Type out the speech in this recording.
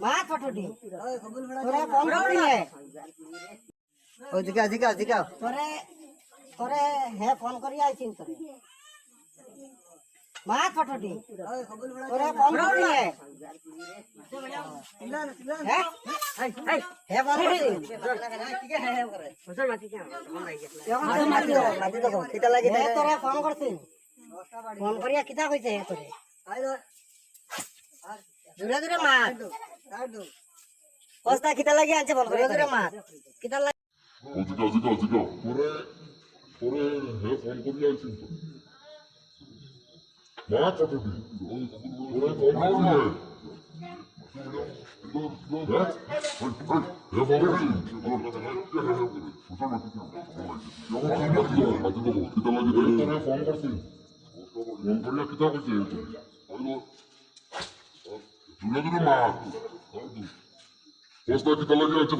মাছ পটুটি তোরে ফোন করলি হে ও জিগাও জিগাও জিগাও তোরে তোরে হে ফোন করি আইছিন তোরে মাছ পটুটি তোরে ফোন করলি হে হে ফোন করলি মাটি দেখো কিটা লাগি হে তোরে ফোন করছিন ফোন করিয়া কিতা কইছে হে তোরে দূরে দূরে মাছ কস্তা কিটা লাগি আনছে বল করে দূরে দূরে মাছ কিতা লাগে ও জিগাও জিগাও জিগাও পরে হে ফোন করি আইছিন তো মা পটুটি পরে ফোন করলি হে Posta kita lagi aja,